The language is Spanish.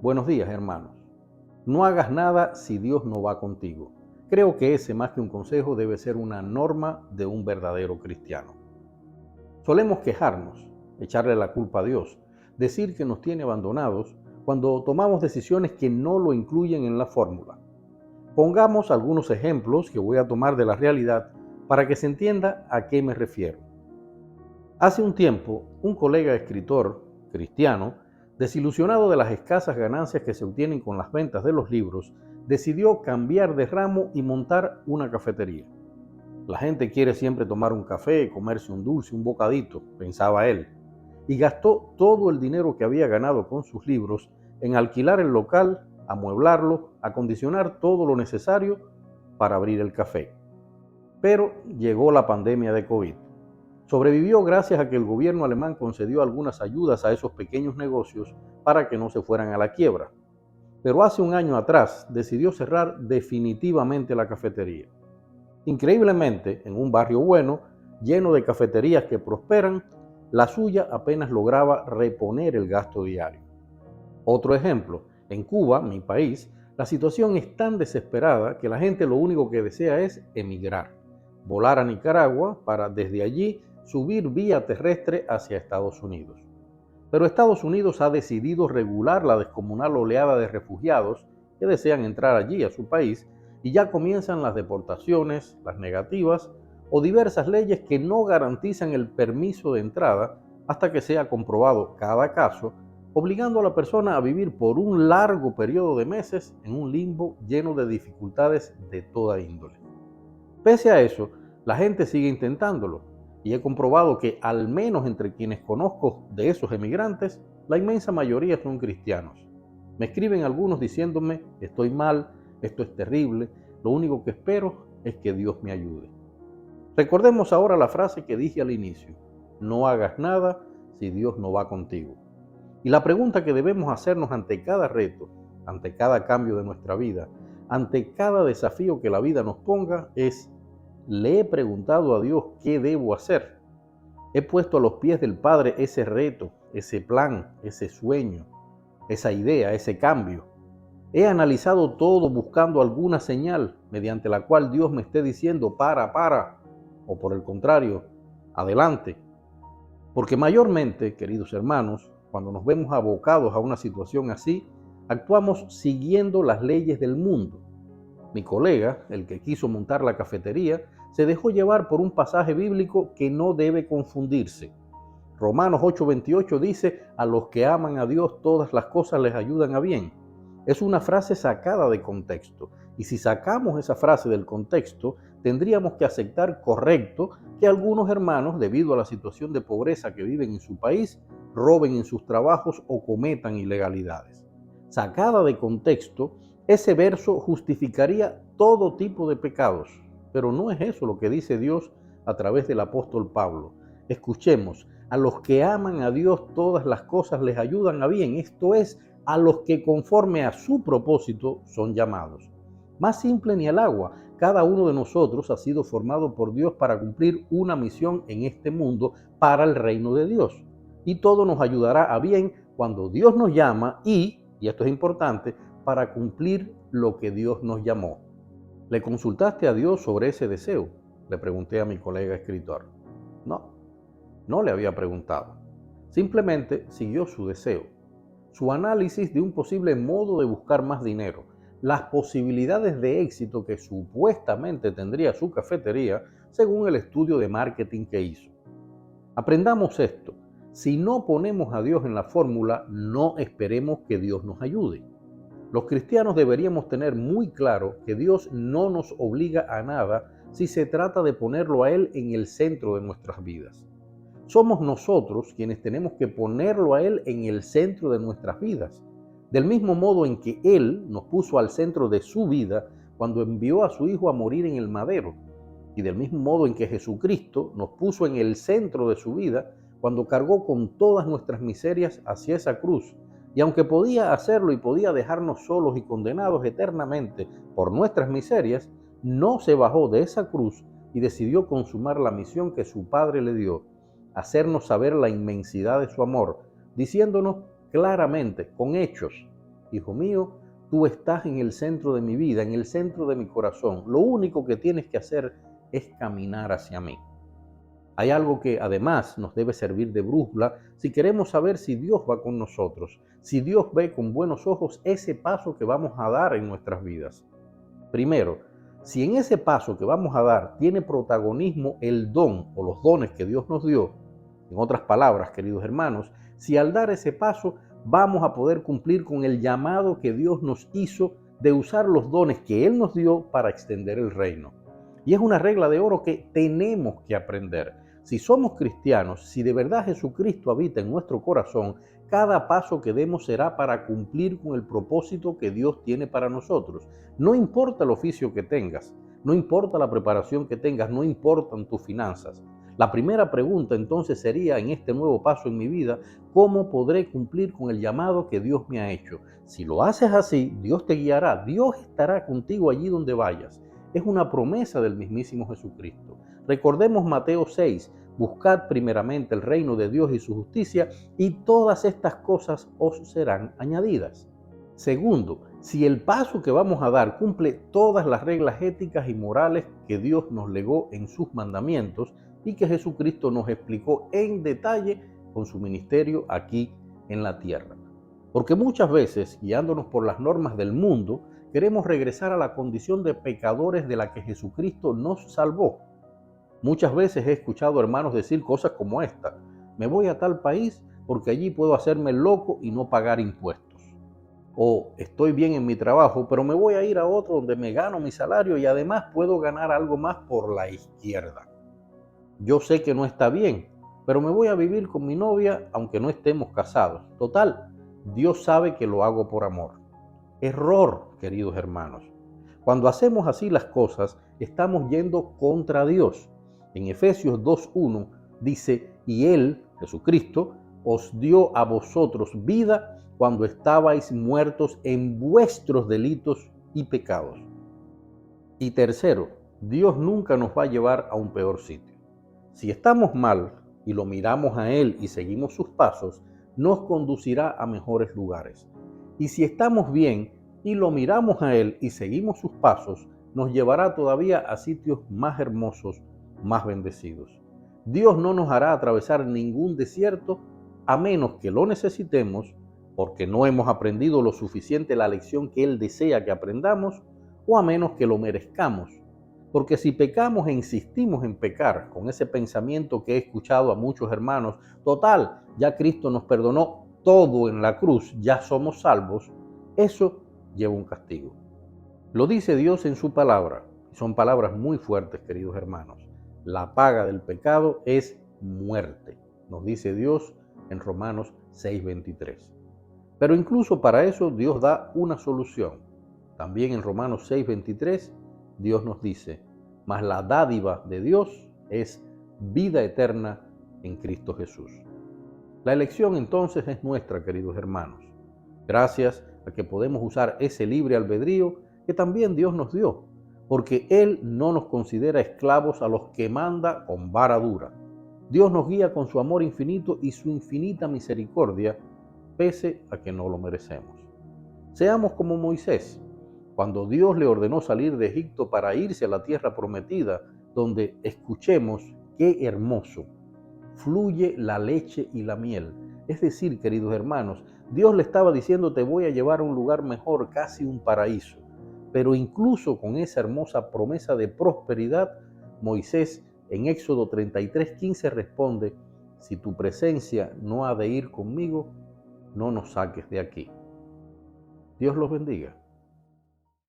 Buenos días, hermanos. No hagas nada si Dios no va contigo. Creo que ese, más que un consejo, debe ser una norma de un verdadero cristiano. Solemos quejarnos, echarle la culpa a Dios, decir que nos tiene abandonados cuando tomamos decisiones que no lo incluyen en la fórmula. Pongamos algunos ejemplos que voy a tomar de la realidad para que se entienda a qué me refiero. Hace un tiempo, un colega escritor cristiano, desilusionado de las escasas ganancias que se obtienen con las ventas de los libros, decidió cambiar de ramo y montar una cafetería. La gente quiere siempre tomar un café, comerse un dulce, un bocadito, pensaba él, y gastó todo el dinero que había ganado con sus libros en alquilar el local, amueblarlo, acondicionar todo lo necesario para abrir el café. Pero llegó la pandemia de COVID. Sobrevivió gracias a que el gobierno alemán concedió algunas ayudas a esos pequeños negocios para que no se fueran a la quiebra. Pero hace un año atrás decidió cerrar definitivamente la cafetería. Increíblemente, en un barrio bueno, lleno de cafeterías que prosperan, la suya apenas lograba reponer el gasto diario. Otro ejemplo, en Cuba, mi país, la situación es tan desesperada que la gente lo único que desea es emigrar, volar a Nicaragua para desde allí subir vía terrestre hacia Estados Unidos. Pero Estados Unidos ha decidido regular la descomunal oleada de refugiados que desean entrar allí a su país y ya comienzan las deportaciones, las negativas o diversas leyes que no garantizan el permiso de entrada hasta que sea comprobado cada caso, obligando a la persona a vivir por un largo periodo de meses en un limbo lleno de dificultades de toda índole. Pese a eso, la gente sigue intentándolo y he comprobado que al menos entre quienes conozco de esos emigrantes, la inmensa mayoría son cristianos. Me escriben algunos diciéndome, estoy mal, esto es terrible, lo único que espero es que Dios me ayude. Recordemos ahora la frase que dije al inicio, no hagas nada si Dios no va contigo. Y la pregunta que debemos hacernos ante cada reto, ante cada cambio de nuestra vida, ante cada desafío que la vida nos ponga es, ¿le he preguntado a Dios qué debo hacer? ¿He puesto a los pies del Padre ese reto, ese plan, ese sueño, esa idea, ese cambio? ¿He analizado todo buscando alguna señal mediante la cual Dios me esté diciendo para, o por el contrario, adelante? Porque mayormente, queridos hermanos, cuando nos vemos abocados a una situación así, actuamos siguiendo las leyes del mundo. Mi colega, el que quiso montar la cafetería, se dejó llevar por un pasaje bíblico que no debe confundirse. Romanos 8:28 dice, a los que aman a Dios todas las cosas les ayudan a bien. Es una frase sacada de contexto. Y si sacamos esa frase del contexto, tendríamos que aceptar correcto que algunos hermanos, debido a la situación de pobreza que viven en su país, roben en sus trabajos o cometan ilegalidades. Sacada de contexto, ese verso justificaría todo tipo de pecados. Pero no es eso lo que dice Dios a través del apóstol Pablo. Escuchemos, a los que aman a Dios todas las cosas les ayudan a bien, esto es, a los que conforme a su propósito son llamados. Más simple ni el agua, cada uno de nosotros ha sido formado por Dios para cumplir una misión en este mundo para el reino de Dios. Y todo nos ayudará a bien cuando Dios nos llama y esto es importante, para cumplir lo que Dios nos llamó. ¿Le consultaste a Dios sobre ese deseo? Le pregunté a mi colega escritor. No le había preguntado. Simplemente siguió su deseo, su análisis de un posible modo de buscar más dinero, las posibilidades de éxito que supuestamente tendría su cafetería según el estudio de marketing que hizo. Aprendamos esto. Si no ponemos a Dios en la fórmula, no esperemos que Dios nos ayude. Los cristianos deberíamos tener muy claro que Dios no nos obliga a nada si se trata de ponerlo a Él en el centro de nuestras vidas. Somos nosotros quienes tenemos que ponerlo a Él en el centro de nuestras vidas. Del mismo modo en que Él nos puso al centro de su vida cuando envió a su Hijo a morir en el madero. Y del mismo modo en que Jesucristo nos puso en el centro de su vida cuando cargó con todas nuestras miserias hacia esa cruz. Y aunque podía hacerlo y podía dejarnos solos y condenados eternamente por nuestras miserias, no se bajó de esa cruz y decidió consumar la misión que su Padre le dio, hacernos saber la inmensidad de su amor, diciéndonos claramente, con hechos, hijo mío, tú estás en el centro de mi vida, en el centro de mi corazón. Lo único que tienes que hacer es caminar hacia mí. Hay algo que además nos debe servir de brújula si queremos saber si Dios va con nosotros, si Dios ve con buenos ojos ese paso que vamos a dar en nuestras vidas. Primero, si en ese paso que vamos a dar tiene protagonismo el don o los dones que Dios nos dio, en otras palabras, queridos hermanos, si al dar ese paso vamos a poder cumplir con el llamado que Dios nos hizo de usar los dones que Él nos dio para extender el reino. Y es una regla de oro que tenemos que aprender. Si somos cristianos, si de verdad Jesucristo habita en nuestro corazón, cada paso que demos será para cumplir con el propósito que Dios tiene para nosotros. No importa el oficio que tengas, no importa la preparación que tengas, no importan tus finanzas. La primera pregunta entonces sería, en este nuevo paso en mi vida, ¿cómo podré cumplir con el llamado que Dios me ha hecho? Si lo haces así, Dios te guiará, Dios estará contigo allí donde vayas. Es una promesa del mismísimo Jesucristo. Recordemos Mateo 6, buscad primeramente el reino de Dios y su justicia, y todas estas cosas os serán añadidas. Segundo, si el paso que vamos a dar cumple todas las reglas éticas y morales que Dios nos legó en sus mandamientos y que Jesucristo nos explicó en detalle con su ministerio aquí en la tierra. Porque muchas veces, guiándonos por las normas del mundo, queremos regresar a la condición de pecadores de la que Jesucristo nos salvó. Muchas veces he escuchado hermanos decir cosas como esta: me voy a tal país porque allí puedo hacerme loco y no pagar impuestos. O estoy bien en mi trabajo, pero me voy a ir a otro donde me gano mi salario y además puedo ganar algo más por la izquierda. Yo sé que no está bien, pero me voy a vivir con mi novia aunque no estemos casados. Total, Dios sabe que lo hago por amor. Error, queridos hermanos. Cuando hacemos así las cosas, estamos yendo contra Dios. En Efesios 2:1 dice, y Él, Jesucristo, os dio a vosotros vida cuando estabais muertos en vuestros delitos y pecados. Y tercero, Dios nunca nos va a llevar a un peor sitio. Si estamos mal y lo miramos a Él y seguimos sus pasos, nos conducirá a mejores lugares. Y si estamos bien y lo miramos a Él y seguimos sus pasos, nos llevará todavía a sitios más hermosos, más bendecidos. Dios no nos hará atravesar ningún desierto a menos que lo necesitemos, porque no hemos aprendido lo suficiente la lección que Él desea que aprendamos, o a menos que lo merezcamos. Porque si pecamos e insistimos en pecar con ese pensamiento que he escuchado a muchos hermanos, total, ya Cristo nos perdonó todo en la cruz, ya somos salvos, eso lleva un castigo. Lo dice Dios en su palabra, y son palabras muy fuertes, queridos hermanos. La paga del pecado es muerte, nos dice Dios en Romanos 6:23. Pero incluso para eso Dios da una solución. También en Romanos 6:23 Dios nos dice, mas la dádiva de Dios es vida eterna en Cristo Jesús. La elección entonces es nuestra, queridos hermanos, gracias a que podemos usar ese libre albedrío que también Dios nos dio, porque Él no nos considera esclavos a los que manda con vara dura. Dios nos guía con su amor infinito y su infinita misericordia, pese a que no lo merecemos. Seamos como Moisés, cuando Dios le ordenó salir de Egipto para irse a la tierra prometida, donde, escuchemos, qué hermoso, fluye la leche y la miel. Es decir, queridos hermanos, Dios le estaba diciendo, te voy a llevar a un lugar mejor, casi un paraíso. Pero incluso con esa hermosa promesa de prosperidad, Moisés en Éxodo 33:15 responde, si tu presencia no ha de ir conmigo, no nos saques de aquí. Dios los bendiga.